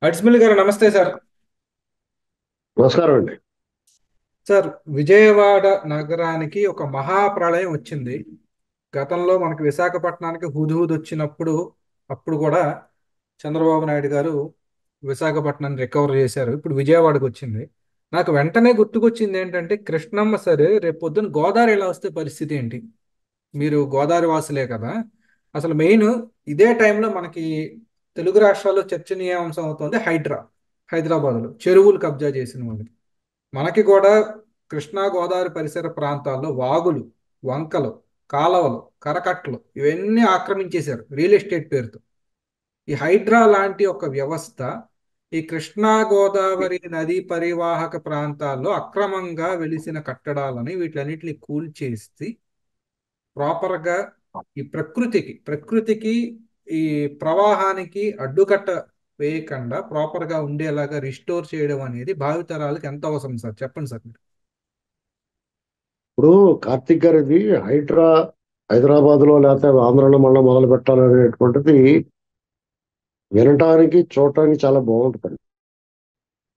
అడ్స్మిల్ గారు నమస్తే సార్. నమస్కారం అండి. సార్, విజయవాడ నగరానికి ఒక మహాప్రళయం వచ్చింది. గతంలో మనకి విశాఖపట్నానికి హుద్ వచ్చినప్పుడు అప్పుడు కూడా చంద్రబాబు నాయుడు గారు విశాఖపట్నాన్ని రికవర్ చేశారు. ఇప్పుడు విజయవాడకు వచ్చింది. నాకు వెంటనే గుర్తుకొచ్చింది ఏంటంటే, కృష్ణమ్మ సరే రేపు పొద్దున్న గోదావరి ఎలా వస్తే పరిస్థితి ఏంటి? మీరు గోదావరి వాసులే కదా. అసలు మెయిన్ ఇదే టైంలో మనకి తెలుగు రాష్ట్రాల్లో చర్చనీయాంశం అవుతుంది హైదరాబాద్లో చెరువులు కబ్జా చేసిన వాళ్ళకి. మనకి కూడా కృష్ణా గోదావరి పరిసర ప్రాంతాల్లో వాగులు, వంకలు, కాలవలు, కరకట్టలు ఇవన్నీ ఆక్రమించేశారు రియల్ ఎస్టేట్ పేరుతో. ఈ హైడ్రా లాంటి ఒక వ్యవస్థ ఈ కృష్ణా గోదావరి నదీ పరివాహక ప్రాంతాల్లో అక్రమంగా వెలిసిన కట్టడాలని వీటిలన్నిటిని కూల్చేసి ప్రాపర్గా ఈ ప్రకృతికి ఈ ప్రవాహానికి అడ్డుకట్ట వేయకుండా ప్రాపర్గా ఉండేలాగా రిస్టోర్ చేయడం అనేది భావితరాలకు ఎంత అవసరం సార్? చెప్పండి సార్ మీరు. ఇప్పుడు కార్తిక్ గారు ఇది హైదరాబాద్ లో లేకపోతే ఆంధ్రలో మళ్ళీ మొదలు పెట్టాలనేటువంటిది వినటానికి చూడటానికి చాలా బాగుంటుంది.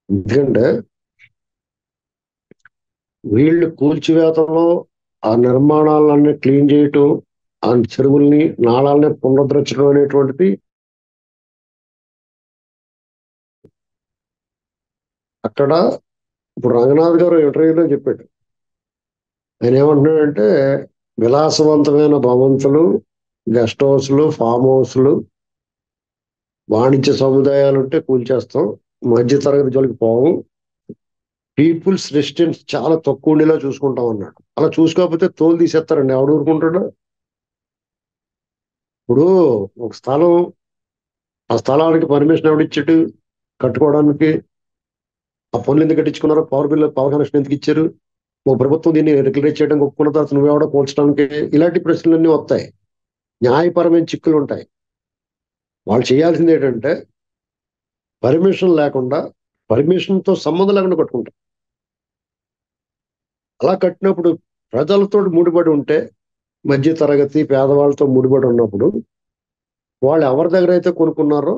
ఎందుకంటే వీళ్ళు కూల్చివేతలో ఆ నిర్మాణాలన్నీ క్లీన్ చేయటం, ఆ చెరువుల్ని నాళాలని పునరుద్ధరించడం అనేటువంటిది అక్కడ ఇప్పుడు రంగనాథ్ గారు ఇంటర్వ్యూలో చెప్పాడు. ఆయన ఏమంటున్నాడంటే విలాసవంతమైన భవంతులు, గెస్ట్ హౌస్లు, ఫామ్ హౌస్లు, వాణిజ్య సముదాయాలు ఉంటే కూల్చేస్తాం, మధ్య తరగతి జోలికి పోవం, పీపుల్స్ రెసిడెన్స్ చాలా తక్కువ ఉండేలా చూసుకుంటాం అన్నాడు. అలా చూసుకోకపోతే తోలు తీసేస్తారండి, ఎవడు ఊరుకుంటాడు? ఇప్పుడు ఒక స్థలం, ఆ స్థలానికి పర్మిషన్ ఎవడిచ్చాడు కట్టుకోవడానికి? ఆ పనులు ఎందుకు కట్టించుకున్నారో, పవర్ కనెక్షన్ ఎందుకు ఇచ్చారు? ఒక ప్రభుత్వం దీన్ని రెగ్యులేట్ చేయడానికి ఒప్పుకున్న తర్వాత నువ్వెవడో కూల్చడానికి? ఇలాంటి ప్రశ్నలన్నీ వస్తాయి, న్యాయపరమైన చిక్కులు ఉంటాయి. వాళ్ళు చేయాల్సింది ఏంటంటే పర్మిషన్ లేకుండా, పర్మిషన్తో సంబంధం లేకుండా కట్టుకుంటారు. అలా కట్టినప్పుడు ప్రజలతో ముడిపడి ఉంటే, మధ్య తరగతి పేదవాళ్ళతో ముడిపడి ఉన్నప్పుడు వాళ్ళు ఎవరి దగ్గర అయితే కొనుక్కున్నారో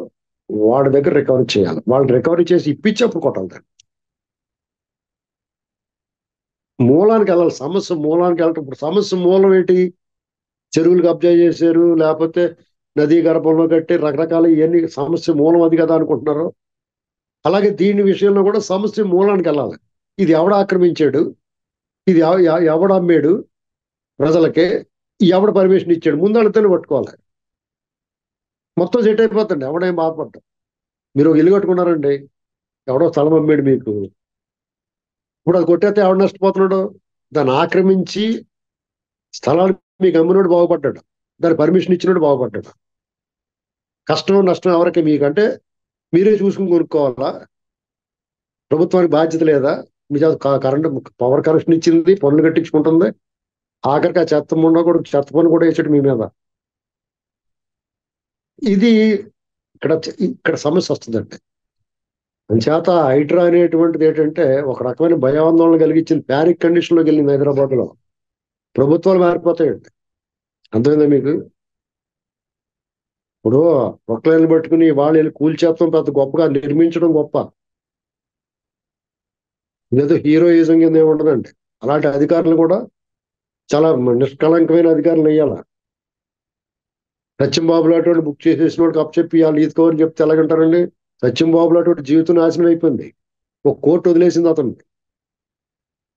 వాడి దగ్గర రికవరీ చేయాలి. వాళ్ళు రికవరీ చేసి ఇప్పించి అప్పుడు కొట్టాలి దాన్ని. మూలానికి వెళ్ళాలి, సమస్య మూలానికి వెళ్ళటం. ఇప్పుడు సమస్య మూలం ఏంటి? చెరువులు కబ్జా చేశారు, లేకపోతే నదీ గర్భంలో కట్టి రకరకాల ఇవన్నీ సమస్య మూలం అది కదా అనుకుంటున్నారు. అలాగే దీని విషయంలో కూడా సమస్య మూలానికి వెళ్ళాలి. ఇది ఎవడు ఆక్రమించాడు, ఇది ఎవడు అమ్మాడు ప్రజలకే, ఎవడు పర్మిషన్ ఇచ్చాడు, ముందడితేనే పట్టుకోవాలి. మొత్తం సెట్ అయిపోతుంది, ఎవడేం బాధపడ్డా. మీరు ఒక ఇల్లు కట్టుకున్నారండి, ఎవడో స్థలం అమ్మాడు మీకు, ఇప్పుడు అది కొట్టేస్తే ఎవడు నష్టపోతున్నాడు? దాన్ని ఆక్రమించి స్థలాలు మీకు అమ్మినోడు బాగుపడ్డాడు, దాని పర్మిషన్ ఇచ్చినోడు బాగుపడ్డాడు. కష్టం నష్టం ఎవరికి? మీకంటే మీరే చూసుకుని కొనుక్కోవాలా? ప్రభుత్వానికి బాధ్యత లేదా? మీ చేత కరెంట్ పవర్ కనెక్షన్ ఇచ్చింది, పనులు కట్టించుకుంటుంది, ఆఖరికి ఆ చెత్త ముండ కూడా చెత్త పన్ను కూడా వేసాడు మీ మీద. ఇది ఇక్కడ ఇక్కడ సమస్య వస్తుందండి. అందుచేత హైడ్రా అనేటువంటిది ఏంటంటే ఒక రకమైన భయాందోళన కలిగించింది. ప్యానిక్ కండిషన్ లోకి వెళ్ళింది హైదరాబాద్ లో. ప్రభుత్వాలు మారిపోతాయండి, అర్థమైందా మీకు? ఇప్పుడు ప్రొక్లైన్లు పట్టుకుని వాళ్ళు వెళ్ళి కూల్చేస్తాం పెద్ద గొప్పగా, నిర్మించడం గొప్ప, ఇదేదో హీరోయిజం కింద ఏమి ఉండదండి. అలాంటి అధికారులు కూడా చాలా నిష్కళంకమైన అధికారులు వేయాల. సత్యంబాబు లాంటి బుక్ చేసేసిన వాడికి అప్పచెప్పి వాళ్ళు ఈత కవర్ చెప్తే ఎలాగంటారండి? సత్యంబాబు లాంటి జీవితం నాశనం అయిపోయింది, ఒక కోర్టు వదిలేసింది అతన్ని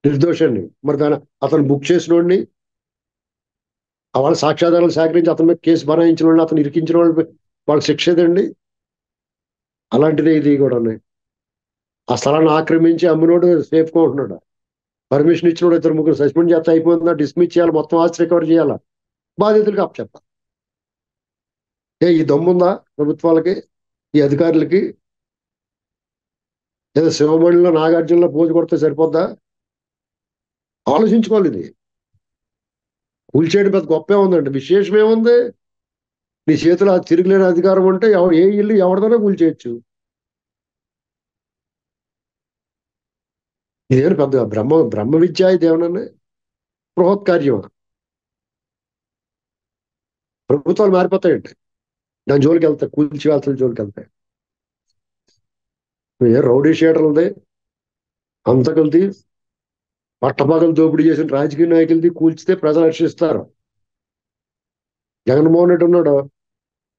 నిర్దోషాన్ని. మరి అతను బుక్ చేసిన వాడిని, వాళ్ళ సాక్ష్యాధారాలు సేకరించి అతని మీద కేసు బనాయించిన వాళ్ళని, అతను ఇరికించిన వాళ్ళకి శిక్ష ఏదండి? అలాంటిదే ఇది కూడా. ఆ స్థలాన్ని ఆక్రమించి అమ్మినోడు సేఫ్ గా ఉంటున్నాడు, పర్మిషన్ ఇచ్చినోడు ఇద్దరు ముగ్గురు సస్పెండ్ చేస్తే అయిపోతుందా? డిస్మిస్ చేయాలి, మొత్తం ఆస్తి రికవర్ చేయాలా, బాధితులకి అప్పచెప్పాలి. ఈ దమ్ముందా ప్రభుత్వాలకి, ఈ అధికారులకి? లేదా శివమణిలో నాగార్జునలో పోజు కొడితే సరిపోద్దా? ఆలోచించుకోవాలి. ఇది కూల్చేయడం పెద్ద గొప్పే ఉందండి, విశేషం ఏముంది? నీ చేతిలో ఆ తిరుగులేని అధికారం ఉంటే ఏ ఇల్లు ఎవరిదైనా కూల్చేయచ్చు. ఇదేనా పెద్ద బ్రహ్మ బ్రహ్మ విద్య? ఇదేమన్నా బృహత్ కార్యం? ప్రభుత్వాలు మారిపోతాయండి, దాని జోలికి వెళ్తాయి, కూల్చి వెళ్తాయి జోలికి వెళ్తాయి. ఏ రౌడీ షీటర్లది, హంతకులది, పట్టపగలు దోపిడీ చేసిన రాజకీయ నాయకులది కూల్చితే ప్రజలు హర్షిస్తారు. జగన్మోహన్ రెడ్డి ఉన్నాడు,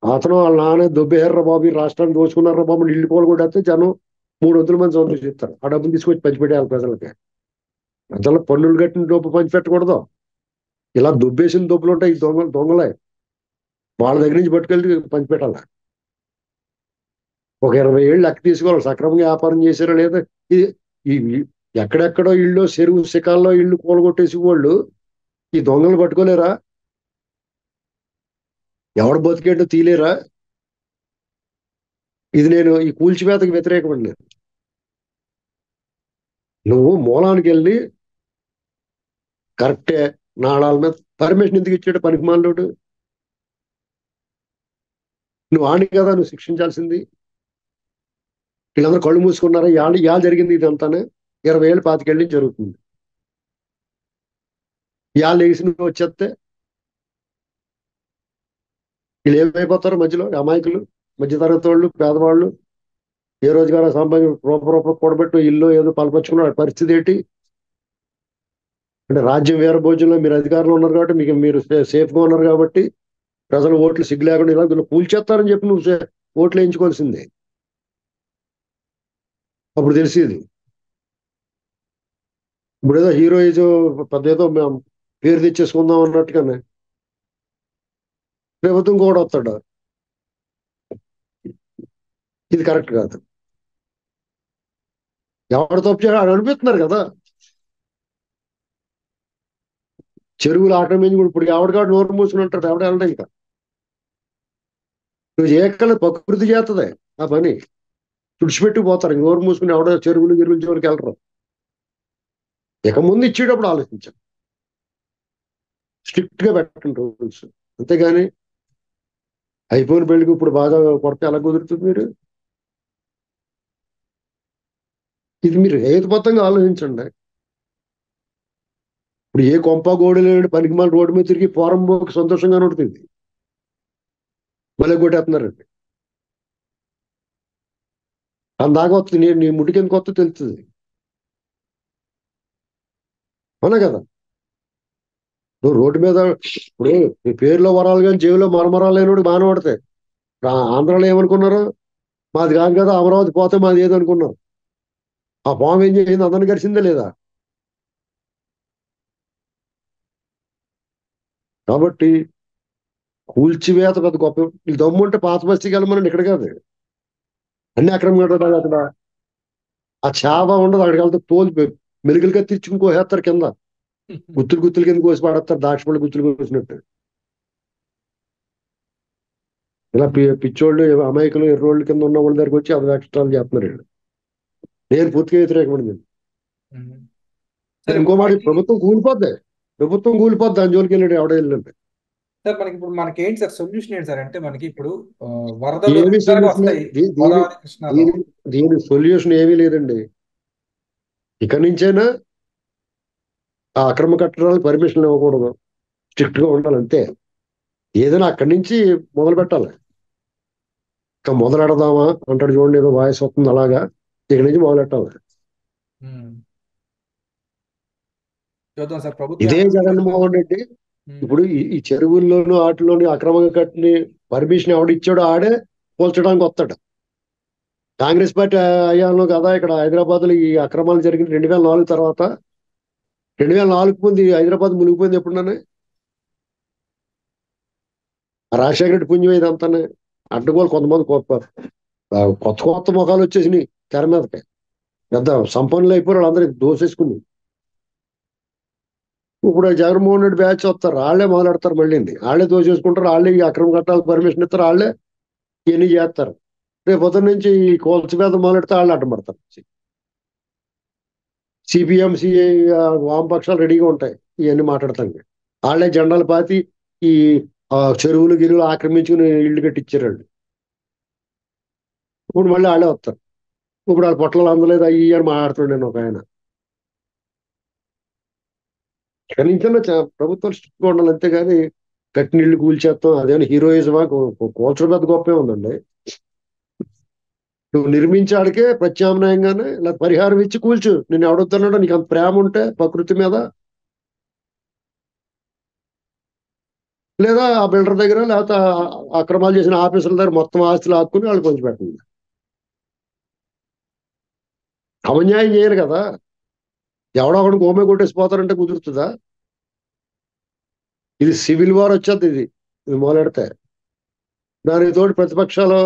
అతను వాళ్ళ నాన్న దొబ్బేర్ర బాబు, ఈ రాష్ట్రాన్ని దోచుకున్నారా బాబు, ఇల్లు కోలు కొట్టేస్తే జనం 300 మంది సంతోషిస్తారు. ఆ డబ్బులు తీసుకొచ్చి పంచిపెట్టేయాలి ప్రజలకి. ప్రజల పన్నులు కట్టిన డబ్బు పంచిపెట్టకూడదు. ఇలా దొబ్బేసిన డబ్బులు ఉంటాయి, ఈ దొంగలే వాళ్ళ దగ్గర నుంచి పట్టుకెళ్ళి పంచిపెట్టాలి. ఒక 20 ఏళ్ళు లెక్క తీసుకోవాలి, సక్రమంగా వ్యాపారం చేశారా లేదా. ఇది ఈ ఎక్కడెక్కడో ఇళ్ళు, చెరువు శిఖాల్లో ఇళ్ళు కూలగొట్టేసి వాళ్ళు ఈ దొంగలు పట్టుకోలేరా? ఎవడు బతికేటో తీలేరా? ఇది నేను ఈ కూల్చివేతకు వ్యతిరేకమండి. నువ్వు మూలానికి వెళ్ళి కరెక్టే, నాళాల మీద పర్మిషన్ ఎందుకు ఇచ్చాడు పనికి మాలోడు? నువ్వు ఆని కదా నువ్వు శిక్షించాల్సింది. వీళ్ళందరూ కళ్ళు మూసుకున్నారా? ఇవాళ జరిగింది ఇదంతానే. 20 ఏళ్ళు 25 ఏళ్ళ నుంచి జరుగుతుంది. ఇవాళ లేచి నువ్వు వచ్చేస్తే వీళ్ళు ఏమైపోతారు? మధ్యలో అమాయకులు, మధ్యతరగతి వాళ్ళు, పేదవాళ్ళు, ఏ రోజుగారో సంపాదించి రూప కూడబెట్టు ఇల్లు ఏదో పలపచ్చుకున్న పరిస్థితి ఏంటి? అంటే రాజ్యం వేరే భోజనంలో మీరు అధికారంలో ఉన్నారు కాబట్టి మీకు మీరు సేఫ్ గా ఉన్నారు కాబట్టి ప్రజలు ఓట్లు సిగ్గు లేకుండా ఇలా కూల్చేస్తారని చెప్పి నువ్వు ఓట్లు వేయించుకోవాల్సిందే. అప్పుడు తెలిసేది. ఇప్పుడు ఏదో హీరోయిజం పెద్ద ఏదో మేము పేరు తెచ్చేసుకుందాం అన్నట్టుగానే ప్రభుత్వం కూడా వస్తాడు. ఇది కరెక్ట్ కాదు. ఎవరు తప్పు చేయాలి అనిపిస్తున్నారు కదా. చెరువులు ఆక్రమించి కూడా ఇప్పుడు ఎవరికాడు నోరు మూసుకుని ఉంటాడు, ఎవడ వెళ్ళడం. ఇంకా నువ్వు చేయగల ప్రకృతి చేస్తుంది ఆ పని. తుడిచిపెట్టి పోతారు, నోరు మూసుకుని ఎవడో చెరువులు గిరువులు జోలికి వెళ్ళరు. ఇక ముందు ఇచ్చేటప్పుడు ఆలోచించాం, స్ట్రిక్ట్ గా పెట్టండి రూల్స్. అంతేగాని అయిపోయిన పెళ్లికి ఇప్పుడు బాగా కొడితే ఎలా కుదురుతుంది? ఇది మీరు హేతుబద్ధంగా ఆలోచించండి. ఇప్పుడు ఏ కొంప గోడు లేని పనికి మన రోడ్డు మీద తిరిగి పోరంబోకి సంతోషంగా ఉంటుంది. మళ్ళీ కొట్టేస్తున్నారండి. దాకా వస్తుంది, నేను నీ ముడికి ఎందుకు వస్తే తెలుస్తుంది. అవునా కదా? నువ్వు రోడ్డు మీద ఇప్పుడు నీ పేరులో వరాలు కానీ జేబులో మరమరాలు లేనివాడు బాగానే పడతాయి. ఆంధ్రాలో ఏమనుకున్నారు? మాది కాదు కదా అమరావతి పోతే మాది ఏదనుకున్నారు. ఆ పాము ఏం చేసింది? అందరిని కలిసిందే లేదా? కాబట్టి కూల్చివేత పెద్ద గొప్ప. వీళ్ళు దమ్ముంటే పాత బస్తీకి వెళ్ళమని ఇక్కడ కాదు, అన్ని అక్రమం కట్టడాలు అక్కడ. ఆ చేప ఉండదు, అక్కడికి వెళ్తే తోలు మెలుగులు కత్తిచ్చుకుని కోసేస్తారు కింద, గుత్తులు గుత్తులు కింద కోసి పడేస్తారు, దాక్షపళ్ళు గుత్తులు కోసినట్టు. ఇలా పిచ్చోళ్ళు, అమాయకులు, ఎర్రోళ్ళు కింద ఉన్న వాళ్ళ దగ్గరికి వచ్చి అది ఎక్స్ట్రాలు చేస్తున్నారు వీళ్ళు. నేను పూర్తిగా వ్యతిరేకమైంది. సరే ఇంకో ఇప్పుడు మాట, మనకి ప్రభుత్వం కూలిపోద్ది దాని జోలికి వెళ్ళాడు ఎవడో వెళ్ళండి. సార్ మనకి ఇప్పుడు మనకి ఏంటి సార్ సొల్యూషన్ ఏంటి సార్ అంటే మనకి ఇప్పుడు వరదలు ఏమి రెగ్యులర్ గా సొల్యూషన్? వస్తాయి గోదావరి కృష్ణాలో. దీని దీని సొల్యూషన్ ఏమీ లేదండి. ఇక నుంచైనా ఆ అక్రమ కట్టడాలకు పర్మిషన్ ఇవ్వకూడదు, స్ట్రిక్ట్ గా ఉండాలి అంతే. ఏదైనా అక్కడి నుంచి మొదలు పెట్టాలి. ఇక మొదలెడదామా అంటాడు చూడండి, ఏదో వాయిస్ వస్తుంది అలాగా. ఇక్కడి నుంచి మొదలెట్టాలి. ఉమ్. చూద్దాం సార్ ప్రభుత్వం ఇదే ఎంతవరకు వెళ్తుందో. జగన్మోహన్ రెడ్డి ఉమ్. ఇప్పుడు ఈ చెరువుల్లోనూ వాటిలోని అక్రమంగా కట్టిన పర్మిషన్ ఎవడిచ్చాడో ఆడే పోల్చడానికి వస్తాడు. కాంగ్రెస్ పార్టీ అయ్యాను కదా ఇక్కడ హైదరాబాద్ లో ఈ అక్రమాలు జరిగిన 2004 తర్వాత. 2004 ముందు ఈ హైదరాబాద్ మునిగిపోయింది ఎప్పుడున్నానే. రాజశేఖర రెడ్డి పుణ్యం ఇదంతానే. అడ్డగోలు కొంతమంది కొత్త కొత్త ముఖాలు వచ్చేసినాయి తెర మీదకి. పెద్ద సంపన్నులు అయిపోయారు అందరికి దోసేసుకుని. ఇప్పుడు జగన్మోహన్ రెడ్డి బ్యాచ్ వస్తారు, వాళ్ళే మొదలెడతారు. మళ్ళీ వాళ్ళే దోచేసుకుంటారు, వాళ్ళే ఈ అక్రమ కట్టాలకు పర్మిషన్ ఇస్తారు, వాళ్ళే ఇవన్నీ చేస్తారు. రేపు పొద్దున్న నుంచి ఈ కోల్స్ మీద మొదలెడితే వాళ్ళు అడ్డం పడతారు. సిపిఎం సిఐ వామపక్షాలు రెడీగా ఉంటాయి ఇవన్నీ మాట్లాడతాను. వాళ్ళే జెండాలు పాతి ఈ చెరువులు గిరువులు ఆక్రమించుకుని ఇళ్ళు కట్టించారు వాళ్ళు. ఇప్పుడు మళ్ళీ వాళ్ళే వస్తారు. ఇప్పుడు వాళ్ళ పొట్టలు అందలేదు అయ్యి అని మాట్లాడుతున్నాడు నేను ఒక ఆయన. ఇక్కడి నుంచైనా ప్రభుత్వం స్ట్రిక్ట్గా ఉండాలి, అంతేగాని కట్టిన ఇళ్ళు కూల్చేస్తాం అదేమైనా హీరోయిజమా? కూల్చడం పెద్ద గొప్పే ఉందండి. నువ్వు నిర్మించాడికే ప్రత్యామ్నాయంగానే ఇలా పరిహారం ఇచ్చి కూల్చు. నేను ఎవడొద్దన్నాడో, నీకు అంత ప్రేమ ఉంటే ప్రకృతి మీద, లేదా ఆ బిల్డర్ దగ్గర, లేకపోతే అక్రమాలు చేసిన ఆఫీసుల దగ్గర మొత్తం ఆస్తులు ఆక్కుని వాళ్ళు పంచిపెట్టండి. అవన్యాయం చేయరు కదా. ఎవడో ఒకటి గోమే కొట్టేసిపోతారంటే కుదురుతుందా? ఇది సివిల్ వార్ వచ్చేది. ఇది మొదలెడితే దానికి తోటి ప్రతిపక్షాలు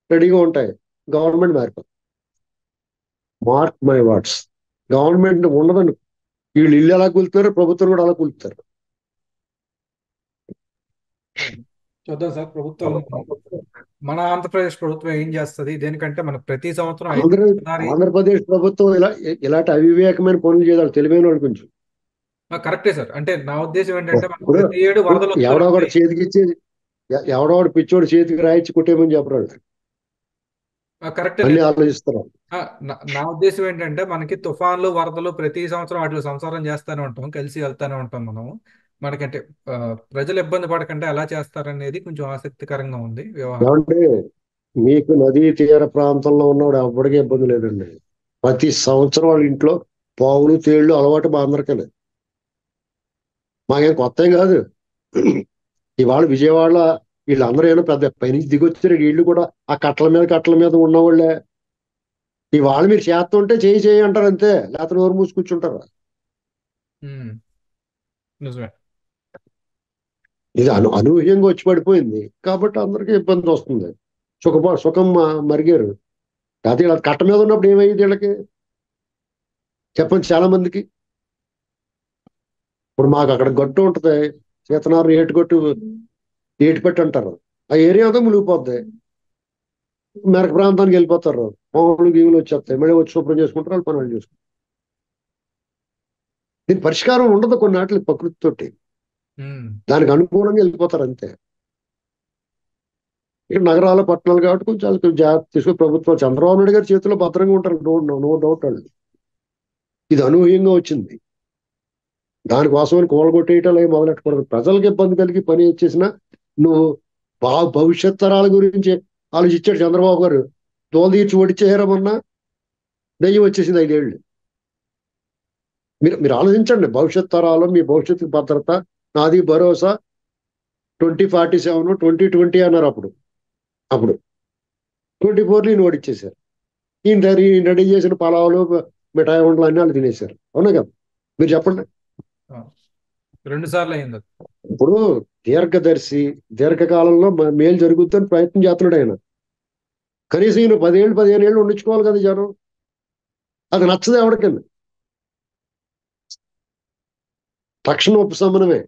రెడీగా ఉంటాయి. గవర్నమెంట్ మారిపోతుంది. Mark my words. గవర్నమెంట్ ఉండదని, వీళ్ళు ఇల్లు ఎలా కూలుతారు, ప్రభుత్వం కూడా అలా కూలుతారు. చూద్దాం సార్, ప్రభుత్వం మన ఆంధ్రప్రదేశ్ ప్రభుత్వం ఏం చేస్తుంది దేనికంటే మనకు ప్రతి సంవత్సరం ఆంధ్రప్రదేశ్ ప్రభుత్వం ఇలాంటి అవివేకమైన పనులు చేయాలి. తెలివైన వాళ్ళు కొంచెం. కరెక్టే సార్. అంటే నా ఉద్దేశం ఏంటంటే మనకు ప్రతి ఏడు వరదలు ఎవడో ఒకటి చేతికిచ్చి, ఎవడో ఒకటి పిచ్చోడు చేతికి రాయించి కొట్టేమని చెప్పరు. కరెక్టే. అన్ని ఆలోచిస్తారు. నా ఉద్దేశం ఏంటంటే మనకి తుఫాన్లు వరదలు ప్రతి సంవత్సరం వాటిలో సంసారం చేస్తూనే ఉంటాం, కలిసి వెళ్తానే ఉంటాం మనం. మనకంటే ప్రజలు ఇబ్బంది పడకంటే ఎలా చేస్తారనేది కొంచెం ఆసక్తికరంగా ఉంది వ్యవహారం. ఏమంటే మీకు నదీ తీర ప్రాంతంలో ఉన్నవాడు ఎవ్వడికి ఇబ్బంది లేదండి. ప్రతి సంవత్సరం వాళ్ళ ఇంట్లో పావులు తేళ్లు అలవాటు మా అందరికీ. మాకేం కొత్త ఏం కాదు. ఇవాళ విజయవాడలో వీళ్ళందరూ ఏమో పెద్ద పైనుంచి దిగొచ్చారు. వీళ్ళు కూడా ఆ కట్టల మీద ఉన్నవాళ్ళే. ఇవాళ మీరు చేస్తుంటే చేయి అంటారు అంతే, లేకపోతే నోరు మూసి కూర్చుంటారు. నిజమే. ఇది అనూహ్యంగా వచ్చి పడిపోయింది కాబట్టి అందరికీ ఇబ్బంది వస్తుంది. సుఖం మరిగారు. లేకపోతే ఇలా కట్ట మీద ఉన్నప్పుడు ఏమయ్యేది వీళ్ళకి చెప్పండి చాలా మందికి. ఇప్పుడు మాకు అక్కడ గట్టు ఉంటది, సీతనారు ఏటిపెట్టి అంటారు. ఆ ఏరియా అంతా మునిగిపోద్ది. మెరక ప్రాంతానికి వెళ్ళిపోతారు. పాములు గీవులు వచ్చేస్తాయి. మళ్ళీ వచ్చి శుభ్రం చేసుకుంటారు, వాళ్ళు పనులు చేసుకుంటారు. దీని పరిష్కారం ఉండదు కొన్ని నాటికి ప్రకృతితోటి. దానికి అనుకూలంగా వెళ్ళిపోతారు అంతే. ఇక్కడ నగరాలు పట్టణాలు కాబట్టి కొంచెం జాగ్రత్త తీసుకుని ప్రభుత్వం చంద్రబాబు నాయుడు గారి చేతిలో భద్రంగా ఉంటారు. నో డౌట్ వాళ్ళు. ఇది అనూహ్యంగా వచ్చింది. దానికోసమని కూలగొట్టేయటాలు ఏమి మొదలెట్టకూడదు. ప్రజలకు ఇబ్బంది కలిగి పని చేసినా నువ్వు భవిష్యత్ తరాల గురించి ఆలోచించాడు చంద్రబాబు గారు. తోలు తీర్చి ఒడిచేయరమన్నా దయ్యం వచ్చేసింది 5 ఏళ్ళు. మీరు ఆలోచించండి. భవిష్యత్ తరాలు, మీ భవిష్యత్తు భద్రత, నాది భరోసా 2047 2020 అన్నారు. అప్పుడు 24 ఈయన ఓడిచ్చేశారు. ఈయన రెడీ చేసిన పలావులు, మిఠాయి వంటలు అన్నీ వాళ్ళు తినేశారు. అవునా కదా? మీరు చెప్పండి. 2 సార్లు అయింది. ఇప్పుడు దీర్ఘకాలంలో మేలు జరుగుతుందని ప్రయత్నం చేస్తున్నాడు ఆయన. కనీసం ఈయన 10 ఏళ్ళు 15 ఏళ్ళు ఉండించుకోవాలి కదా జనం. అది నచ్చదు ఎవరికన్నా. తక్షణ ఉపశమనమే.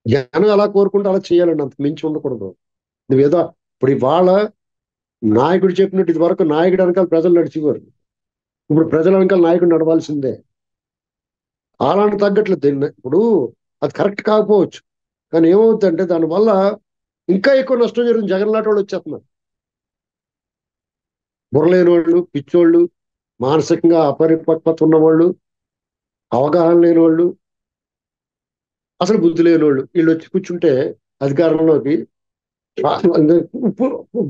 జనం ఎలా కోరుకుంటే అలా చేయాలండి. అంత మించి ఉండకూడదు. నువ్వేదో ఇప్పుడు ఇవాళ నాయకుడు చెప్పినట్టు ఇది వరకు నాయకుడు వెనకాల ప్రజలు నడిచేవారు. ఇప్పుడు ప్రజల వెనకాల నాయకుడు నడవాల్సిందే. అలాంటి తగ్గట్లేదు. ఇప్పుడు అది కరెక్ట్ కాకపోవచ్చు, కానీ ఏమవుతుందంటే దానివల్ల ఇంకా ఎక్కువ నష్టం జరుగుతుంది. జగన్ లాంటి వాళ్ళు వచ్చేస్తున్నారు. బుర్రలేని వాళ్ళు, పిచ్చోళ్ళు, మానసికంగా అపరిపక్వత ఉన్నవాళ్ళు, అవగాహన లేని వాళ్ళు, అసలు బుద్ధి లేని వాళ్ళు, వీళ్ళు వచ్చి కూర్చుంటే అధికారంలోకి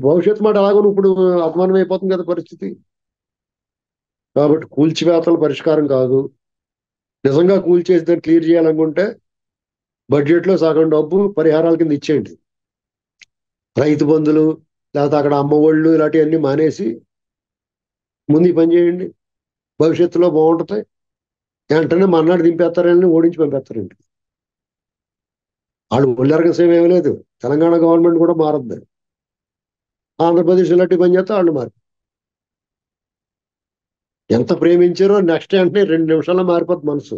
భవిష్యత్తు మాట అలాగో ఇప్పుడు అపమానం అయిపోతుంది కదా పరిస్థితి. కాబట్టి కూల్చివేతల పరిష్కారం కాదు. నిజంగా కూల్చేసి దాన్ని క్లియర్ చేయాలనుకుంటే బడ్జెట్లో సగం డబ్బు పరిహారాల కింద ఇచ్చేయండి. రైతు బంధులు, లేకపోతే అక్కడ అమ్మఒళ్ళు ఇలాంటివన్నీ మానేసి ముందు పని చేయండి. భవిష్యత్తులో బాగుంటుంది. వెంటనే మన్నాడు దింపేస్తారని ఓడించి పంపేస్తారండి. వాళ్ళు ఒళ్ళెరగసేం ఏమీ లేదు. తెలంగాణ గవర్నమెంట్ కూడా మారద్దు. ఆంధ్రప్రదేశ్ ఇలాంటి పని చేస్తే వాళ్ళు మారు. ఎంత ప్రేమించారో నెక్స్ట్ వెంటనే 2 నిమిషాల్లో మారిపోద్ది మనసు.